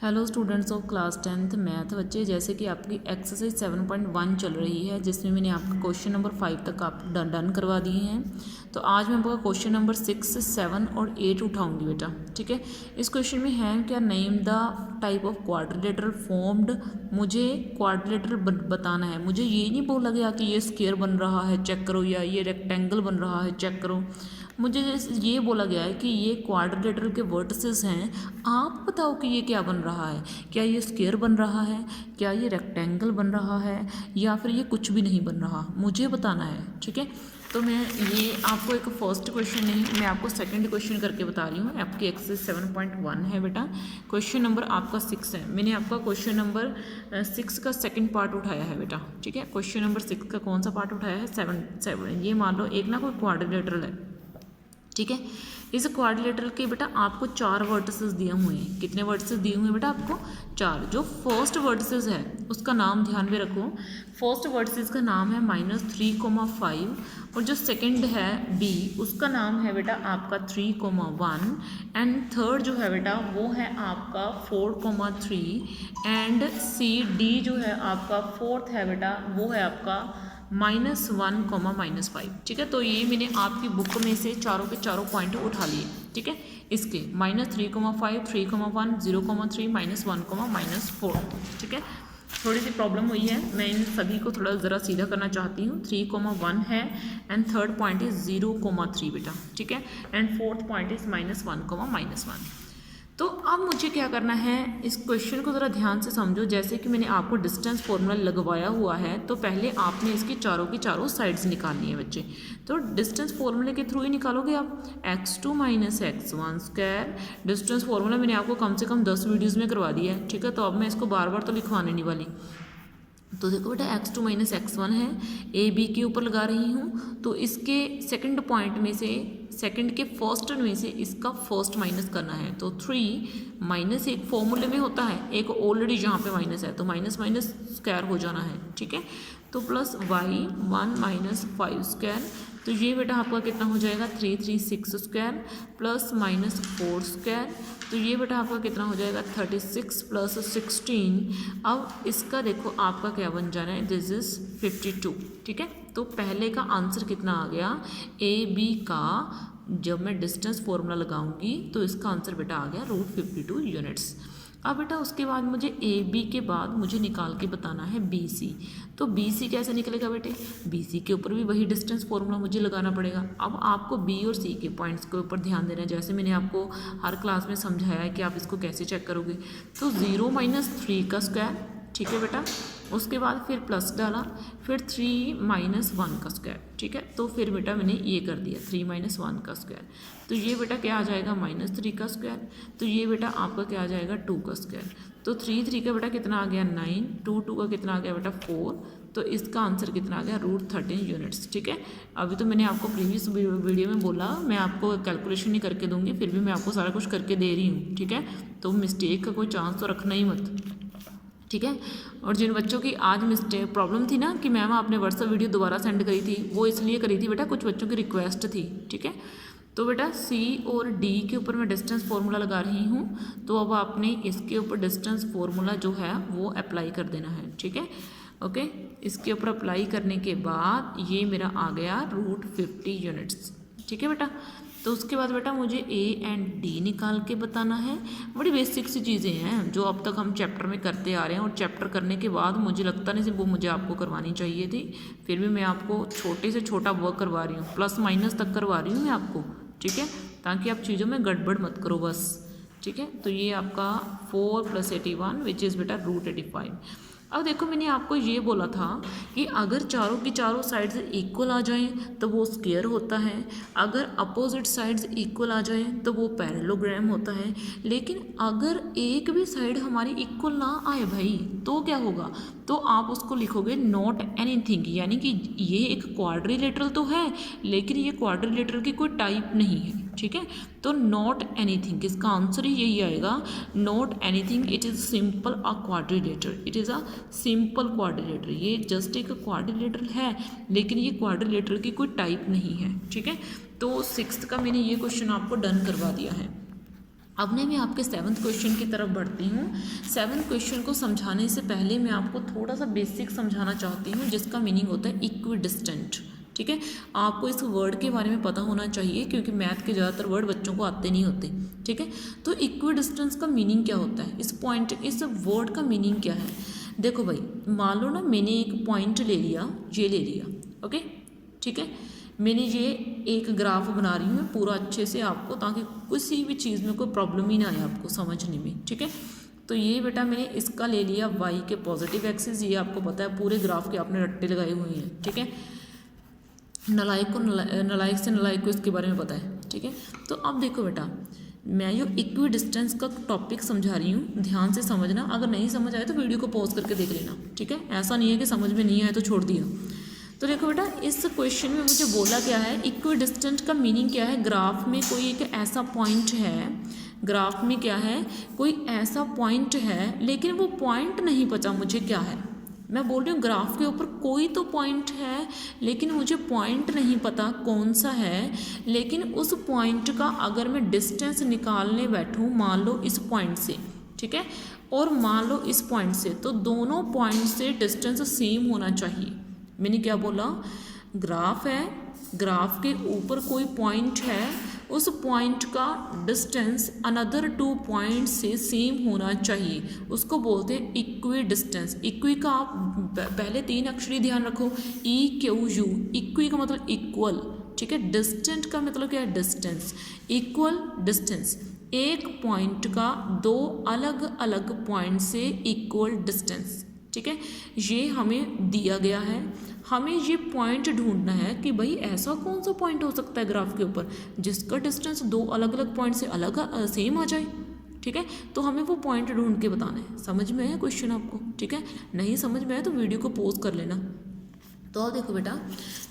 Hello students of class 10th math बच्चे, जैसे कि आपकी एक्सरसाइज 7.1 चल रही है जिसमें मैंने आपका क्वेश्चन नंबर 5 तक आप डन करवा दिए हैं। तो आज मैं आपका क्वेश्चन नंबर 6, 7 और 8 उठाऊंगी बेटा। ठीक है, इस क्वेश्चन में है क्या, name the type of quadrilateral formed. मुझे क्वाड्रिलेटरल बताना है, मुझे ये नहीं बोला गया कि ये स्क्वायर बन रहा है चेक करो, या ये रेक्टेंगल बन रहा है चेक करो। मुझे ये बोला गया है कि ये क्वाड्रिलेटरल के वर्टिसेस हैं, आप बताओ कि ये क्या बन रहा है। क्या ये स्क्वायर बन रहा है, क्या ये रेक्टेंगल बन रहा है, या फिर ये कुछ भी नहीं बन रहा, मुझे बताना है। ठीक है, तो मैं ये आपको एक फर्स्ट क्वेश्चन नहीं, मैं आपको सेकंड क्वेश्चन करके बता रही हूँ। आपकी एक्सरसाइज 7.1 है बेटा, क्वेश्चन नंबर आपका 6 है। मैंने आपका क्वेश्चन नंबर 6 का सेकंड पार्ट उठाया है बेटा। ठीक है, क्वेश्चन नंबर 6 का कौन सा पार्ट उठाया है, 7। ये मान लो एक ना कोई क्वाड्रिलेटरल है। ठीक है, इस क्वाड्रिलेटरल के बेटा आपको 4 वर्टिसेस दिए हुए हैं। कितने वर्टिसेस दिए हुए हैं बेटा आपको, 4। जो फर्स्ट वर्टिसेस है उसका नाम ध्यान में रखो, फर्स्ट वर्टिसेस का नाम है -3,5 और जो सेकंड है बी उसका नाम है बेटा आपका 3,1 एंड थर्ड जो है बेटा वो है आपका 4,3 एंड सी डी जो है आपका फोर्थ है बेटा वो है आपका -1, -5। ठीक है, तो ये मैंने आपकी बुक में से चारों के चारों पॉइंट उठा लिए। ठीक है, इसके -3,5, 3,1, 0,3, -1, -4। ठीक है, थोड़ी सी प्रॉब्लम हुई है, मैं इन सभी को थोड़ा ज़रा सीधा करना चाहती हूँ। 3,1 है एंड थर्ड पॉइंट इज़ 0,3 बेटा। ठीक है, एंड फोर्थ पॉइंट इज़ -1, -1। तो अब मुझे क्या करना है, इस क्वेश्चन को ज़रा ध्यान से समझो। जैसे कि मैंने आपको डिस्टेंस फॉर्मूला लगवाया हुआ है, तो पहले आपने इसकी चारों की चारों साइड्स निकालनी है बच्चे। तो डिस्टेंस फॉर्मूले के थ्रू ही निकालोगे आप, x2 - x1 square. Distance formula मैंने आपको कम से कम 10 वीडियोज़ में करवा दिया है। ठीक है, तो अब मैं इसको बार बार तो लिखवाने नहीं वाली। तो देखो बेटा x2 - x1 है, ए बी के ऊपर लगा रही हूँ, तो इसके सेकंड पॉइंट में से, सेकंड के फर्स्ट में से इसका फर्स्ट माइनस करना है। तो 3 माइनस एक फॉर्मूले में होता है, एक ऑलरेडी जहाँ पे माइनस है, तो माइनस माइनस स्क्वायर हो जाना है। ठीक है, तो प्लस y 1 - 5 स्क्वायर। तो ये बेटा आपका कितना हो जाएगा, 336 स्क्वायर प्लस -4 स्क्वायर। तो ये बेटा आपका कितना हो जाएगा, 36 + 16। अब इसका देखो आपका क्या बन जाना है, दिस इज़ 52। ठीक है, तो पहले का आंसर कितना आ गया, ए बी का जब मैं डिस्टेंस फॉर्मूला लगाऊंगी तो इसका आंसर बेटा आ गया √52 यूनिट्स। अब बेटा उसके बाद मुझे ए बी के बाद मुझे निकाल के बताना है बी सी। तो बी सी कैसे निकलेगा बेटे, बी सी के ऊपर भी वही डिस्टेंस फॉर्मूला मुझे लगाना पड़ेगा। अब आपको बी और सी के पॉइंट्स के ऊपर ध्यान देना है, जैसे मैंने आपको हर क्लास में समझाया है कि आप इसको कैसे चेक करोगे। तो 0 - 3 का स्क्वायर। ठीक है बेटा, उसके बाद फिर प्लस डाला, फिर 3 - 1 का स्क्वायर। ठीक है, तो फिर बेटा मैंने ये कर दिया 3 - 1 का स्क्वायर। तो ये बेटा क्या आ जाएगा, -3 का स्क्वायर। तो ये बेटा आपका क्या आ जाएगा, 2 का स्क्वायर। तो 3 का बेटा कितना आ गया 9, 2 का कितना आ गया बेटा 4। तो इसका आंसर कितना आ गया, √13 यूनिट्स। ठीक है, अभी तो मैंने आपको प्रीवियस वीडियो में बोला मैं आपको कैलकुलेशन नहीं करके दूंगी, फिर भी मैं आपको सारा कुछ करके दे रही हूँ। ठीक है, तो मिस्टेक का कोई चांस तो रखना ही मत। ठीक है, और जिन बच्चों की आज मिस्टेक प्रॉब्लम थी ना कि मैम आपने व्हाट्सअप वीडियो दोबारा सेंड करी थी, वो इसलिए करी थी बेटा, कुछ बच्चों की रिक्वेस्ट थी। ठीक है, तो बेटा सी और डी के ऊपर मैं डिस्टेंस फॉर्मूला लगा रही हूँ, तो अब आपने इसके ऊपर डिस्टेंस फॉर्मूला जो है वो अप्लाई कर देना है। ठीक है, ओके, इसके ऊपर अप्लाई करने के बाद ये मेरा आ गया √50 यूनिट्स। ठीक है बेटा, तो उसके बाद बेटा मुझे ए एंड डी निकाल के बताना है। बड़ी बेसिक सी चीज़ें हैं जो अब तक हम चैप्टर में करते आ रहे हैं, और चैप्टर करने के बाद मुझे लगता नहीं वो मुझे आपको करवानी चाहिए थी, फिर भी मैं आपको छोटे से छोटा वर्क करवा रही हूँ, प्लस माइनस तक करवा रही हूँ मैं आपको। ठीक है, ताकि आप चीज़ों में गड़बड़ मत करो बस। ठीक है, तो ये आपका 4 + 81 विच इज़ बेटा √85। अब देखो मैंने आपको ये बोला था कि अगर चारों की चारों साइड्स इक्वल आ जाएं तो वो स्क्वायर होता है, अगर अपोजिट साइड्स इक्वल आ जाएं तो वो पैरेललोग्राम होता है। लेकिन अगर एक भी साइड हमारी इक्वल ना आए भाई, तो क्या होगा, तो आप उसको लिखोगे नॉट एनीथिंग, यानी कि ये एक क्वाड्रिलेटरल तो है लेकिन ये क्वाड्रिलेटरल की कोई टाइप नहीं है। ठीक है, तो नॉट एनीथिंग इसका आंसर ही यही आएगा, not anything, it is simple a quadrilateral, it is a simple quadrilateral. ये जस्ट एक क्वाड्रिलेटर है लेकिन ये क्वाड्रिलेटर की कोई टाइप नहीं है। ठीक है, तो 6th का मैंने ये क्वेश्चन आपको डन करवा दिया है। अब ना मैं आपके 7th क्वेश्चन की तरफ बढ़ती हूँ। 7th क्वेश्चन को समझाने से पहले मैं आपको थोड़ा सा बेसिक समझाना चाहती हूँ, जिसका मीनिंग होता है इक्विडिस्टेंट। ठीक है, आपको इस वर्ड के बारे में पता होना चाहिए, क्योंकि मैथ के ज़्यादातर वर्ड बच्चों को आते नहीं होते। ठीक है, तो इक्विडिस्टेंस का मीनिंग क्या होता है, इस वर्ड का मीनिंग क्या है। देखो भाई, मान लो ना मैंने एक पॉइंट ले लिया, ये ले लिया, ओके। ठीक है, मैंने ये एक ग्राफ बना रही हूँ मैं पूरा अच्छे से आपको, ताकि किसी भी चीज़ में कोई प्रॉब्लम ही ना आए आपको समझने में। ठीक है, तो ये बेटा मैंने इसका ले लिया y के पॉजिटिव एक्सिस, ये आपको पता है पूरे ग्राफ के आपने रट्टे लगाए हुए हैं। ठीक है, नलायक से नलायक को इसके बारे में पता है। ठीक है, तो अब देखो बेटा, मैं जो इक्विडिस्टेंस का टॉपिक समझा रही हूँ, ध्यान से समझना। अगर नहीं समझ आए तो वीडियो को पॉज करके देख लेना। ठीक है, ऐसा नहीं है कि समझ में नहीं आए तो छोड़ दिया। तो देखो बेटा, इस क्वेश्चन में मुझे बोला क्या है, इक्विडिस्टेंट का मीनिंग क्या है। ग्राफ में कोई एक ऐसा पॉइंट है, ग्राफ में क्या है, कोई ऐसा पॉइंट है, लेकिन वो पॉइंट नहीं पता मुझे क्या है। मैं बोल रही हूँ ग्राफ के ऊपर कोई तो पॉइंट है, लेकिन मुझे पॉइंट नहीं पता कौन सा है। लेकिन उस पॉइंट का अगर मैं डिस्टेंस निकालने बैठूँ, मान लो इस पॉइंट से, ठीक है, और मान लो इस पॉइंट से, तो दोनों पॉइंट से डिस्टेंस सेम होना चाहिए। मैंने क्या बोला, ग्राफ है, ग्राफ के ऊपर कोई पॉइंट है, उस पॉइंट का डिस्टेंस अनदर 2 पॉइंट से सेम होना चाहिए, उसको बोलते हैं इक्वी डिस्टेंस। इक्वी का आप पहले 3 अक्षरी ध्यान रखो, EQU। इक्वी का मतलब इक्वल। ठीक है, डिस्टेंट का मतलब क्या है, डिस्टेंस, इक्वल डिस्टेंस। एक पॉइंट का 2 अलग अलग पॉइंट से इक्वल डिस्टेंस। ठीक है, ये हमें दिया गया है, हमें ये पॉइंट ढूंढना है कि भाई ऐसा कौन सा पॉइंट हो सकता है ग्राफ के ऊपर जिसका डिस्टेंस 2 अलग अलग पॉइंट से सेम आ जाए। ठीक है, तो हमें वो पॉइंट ढूंढ के बताना है। समझ में आया क्वेश्चन आपको। ठीक है, नहीं समझ में आया तो वीडियो को पॉज कर लेना। तो अब देखो बेटा,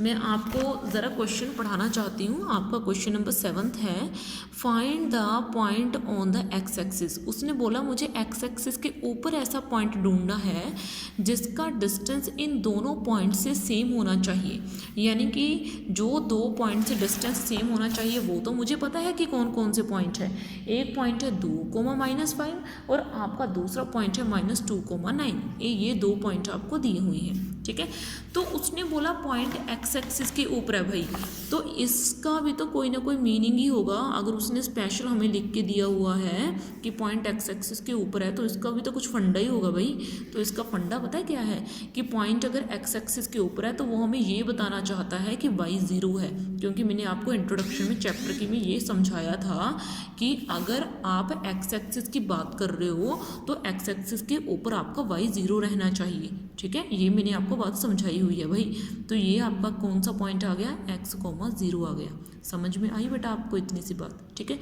मैं आपको ज़रा क्वेश्चन पढ़ाना चाहती हूँ। आपका क्वेश्चन नंबर 7 है, find the point on the x axis. उसने बोला मुझे एक्स एक्सिस के ऊपर ऐसा पॉइंट ढूंढना है जिसका डिस्टेंस इन दोनों पॉइंट से सेम होना चाहिए। यानी कि जो 2 पॉइंट से डिस्टेंस सेम होना चाहिए वो तो मुझे पता है कि कौन कौन से पॉइंट है। एक पॉइंट है 2,-5 और आपका दूसरा पॉइंट है -2,9। ये 2 पॉइंट आपको दिए हुए हैं। ठीक है, तो उसने बोला पॉइंट एक्स एक्सिस के ऊपर है भाई, तो इसका भी तो कोई ना कोई मीनिंग ही होगा। अगर उसने स्पेशल हमें लिख के दिया हुआ है कि पॉइंट एक्स एक्सिस के ऊपर है, तो इसका भी तो कुछ फंडा ही होगा भाई। तो इसका फंडा पता है क्या है कि पॉइंट अगर एक्स एक्सिस के ऊपर है तो वो हमें ये बताना चाहता है कि y 0 है। क्योंकि मैंने आपको इंट्रोडक्शन में चैप्टर की में ये समझाया था कि अगर आप एक्स एक्सिस की बात कर रहे हो तो एक्स एक्सिस के ऊपर आपका y 0 रहना चाहिए। ठीक है, ये मैंने आपको बात समझाई हुई है भाई। तो ये आपका कौन सा पॉइंट आ गया, x, 0 आ गया। समझ में आई बेटा आपको इतनी सी बात। ठीक है,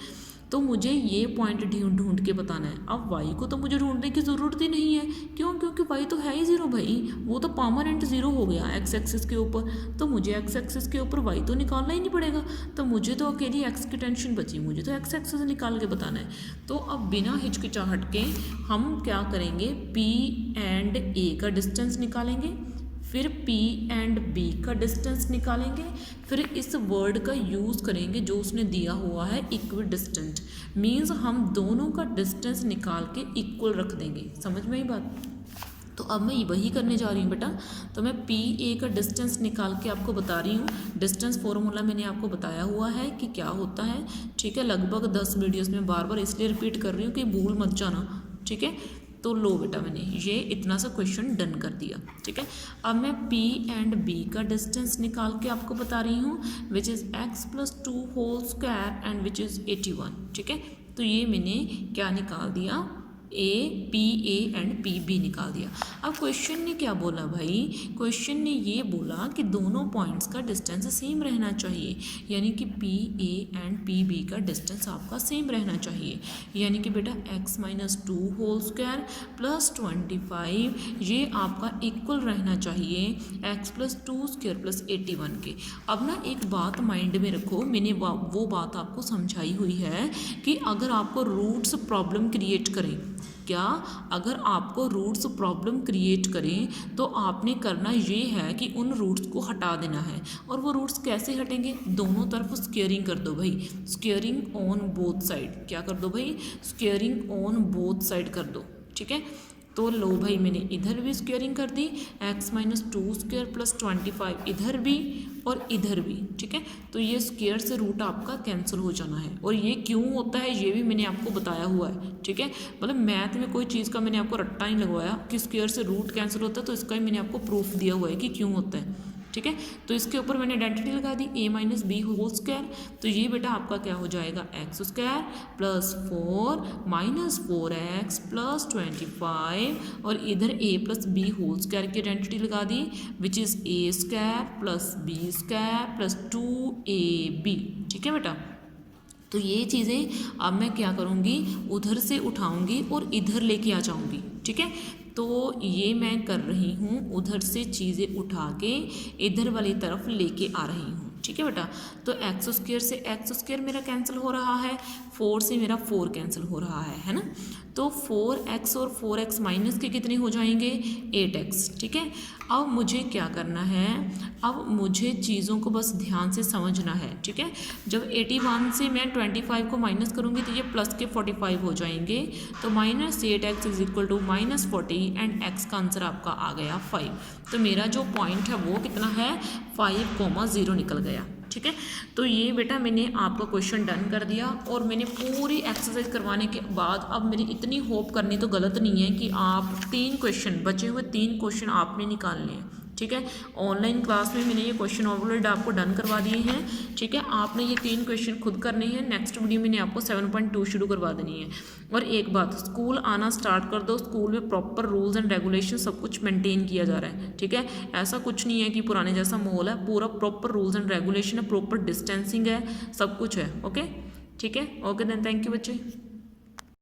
तो मुझे ये पॉइंट ढूंढ के बताना है। अब y को तो मुझे ढूंढने की ज़रूरत ही नहीं है, क्यों, क्योंकि y तो है ही 0 भाई, वो तो परमानेंट 0 हो गया एक्स एक्सिस के ऊपर। तो मुझे एक्स एक्सिस के ऊपर y तो निकालना ही नहीं पड़ेगा, तो मुझे तो अकेली x की टेंशन बची, मुझे तो एक्स एक्सिस निकाल के बताना है। तो अब बिना हिचकिचाहट के हम क्या करेंगे, P एंड A का डिस्टेंस निकालेंगे, फिर P एंड B का डिस्टेंस निकालेंगे, फिर इस वर्ड का यूज़ करेंगे जो उसने दिया हुआ है इक्विडिस्टेंट। मीन्स हम दोनों का डिस्टेंस निकाल के इक्वल रख देंगे। समझ में आई बात। तो अब मैं वही करने जा रही हूँ बेटा। तो मैं PA का डिस्टेंस निकाल के आपको बता रही हूँ। डिस्टेंस फॉर्मूला मैंने आपको बताया हुआ है कि क्या होता है। ठीक है, लगभग 10 वीडियोस में बार बार इसलिए रिपीट कर रही हूँ कि भूल मत जाना। ठीक है, तो लो बेटा, मैंने ये इतना सा क्वेश्चन डन कर दिया। ठीक है, अब मैं P एंड B का डिस्टेंस निकाल के आपको बता रही हूँ, which is x + 2 whole square and which is 81। ठीक है, तो ये मैंने क्या निकाल दिया, PA एंड PB निकाल दिया। अब क्वेश्चन ने क्या बोला भाई, क्वेश्चन ने ये बोला कि दोनों पॉइंट्स का डिस्टेंस सेम रहना चाहिए, यानी कि PA एंड PB का डिस्टेंस आपका सेम रहना चाहिए। यानी कि बेटा x - 2 होल स्क्वायर + 25 ये आपका इक्वल रहना चाहिए x + 2 स्क्वायर + 81 के। अब ना एक बात माइंड में रखो, मैंने वो बात आपको समझाई हुई है कि अगर आपको रूट्स प्रॉब्लम क्रिएट करें क्या, अगर आपको रूट्स प्रॉब्लम क्रिएट करें तो आपने करना ये है कि उन रूट्स को हटा देना है। और वो रूट्स कैसे हटेंगे, दोनों तरफ स्क्वेयरिंग कर दो भाई, स्क्वेयरिंग ऑन बोथ साइड, क्या कर दो भाई, स्क्वेयरिंग ऑन बोथ साइड कर दो, ठीक है। तो लो भाई मैंने इधर भी स्क्वेयरिंग कर दी, x माइनस 2 स्क्वेयर प्लस 25 इधर भी और इधर भी, ठीक है। तो ये स्क्वेयर से रूट आपका कैंसिल हो जाना है। और ये क्यों होता है ये भी मैंने आपको बताया हुआ है, ठीक है। मतलब मैथ में कोई चीज़ का मैंने आपको रट्टा नहीं लगवाया कि स्क्वेयर से रूट कैंसिल होता है, तो इसका ही मैंने आपको प्रूफ दिया हुआ है कि क्यों होता है, ठीक है। तो इसके ऊपर मैंने आइडेंटिटी लगा दी a minus B whole square. तो ये बेटा आपका क्या हो जाएगा, X square plus 4 minus 4x plus 25 और इधर a plus B whole square की आइडेंटिटी लगा दी, which is a square plus B square plus 2ab, ठीक है बेटा। तो ये चीज़ें अब मैं क्या करूँगी, उधर से उठाऊँगी और इधर लेके आ जाऊँगी, ठीक है। तो ये मैं कर रही हूँ, उधर से चीज़ें उठा के इधर वाली तरफ लेके आ रही हूँ, ठीक है बेटा। तो एक्स स्क्वेयर से एक्स स्क्वेयर मेरा कैंसिल हो रहा है, 4 से मेरा 4 कैंसिल हो रहा है ना। तो 4x और 4x माइनस के कितने हो जाएंगे, 8x, ठीक है। अब मुझे क्या करना है, अब मुझे चीज़ों को बस ध्यान से समझना है, ठीक है। जब 81 से मैं 25 को माइनस करूँगी तो ये प्लस के 45 हो जाएंगे। तो minus 8x is equal to minus 40 and x का आंसर आपका आ गया 5। तो मेरा जो पॉइंट है वो कितना है, 5,0 निकल गया, ठीक है। तो ये बेटा मैंने आपका क्वेश्चन डन कर दिया और मैंने पूरी एक्सरसाइज करवाने के बाद अब मेरी इतनी होप करनी तो गलत नहीं है कि आप 3 क्वेश्चन बचे हुए 3 क्वेश्चन आपने निकालने हैं, ठीक है। ऑनलाइन क्लास में मैंने ये क्वेश्चन ऑलरेडी आपको डन करवा दिए हैं, ठीक है। आपने ये 3 क्वेश्चन खुद करने हैं। नेक्स्ट वीडियो मैंने आपको 7.2 शुरू करवा देनी है। और एक बात, स्कूल आना स्टार्ट कर दो, स्कूल में प्रॉपर रूल्स एंड रेगुलेशन सब कुछ मेंटेन किया जा रहा है, ठीक है। ऐसा कुछ नहीं है कि पुराने जैसा माहौल है, पूरा प्रॉपर रूल्स एंड रेगुलेशन है, प्रॉपर डिस्टेंसिंग है, सब कुछ है, ओके, ठीक है। ओके देन, थैंक यू बच्चे।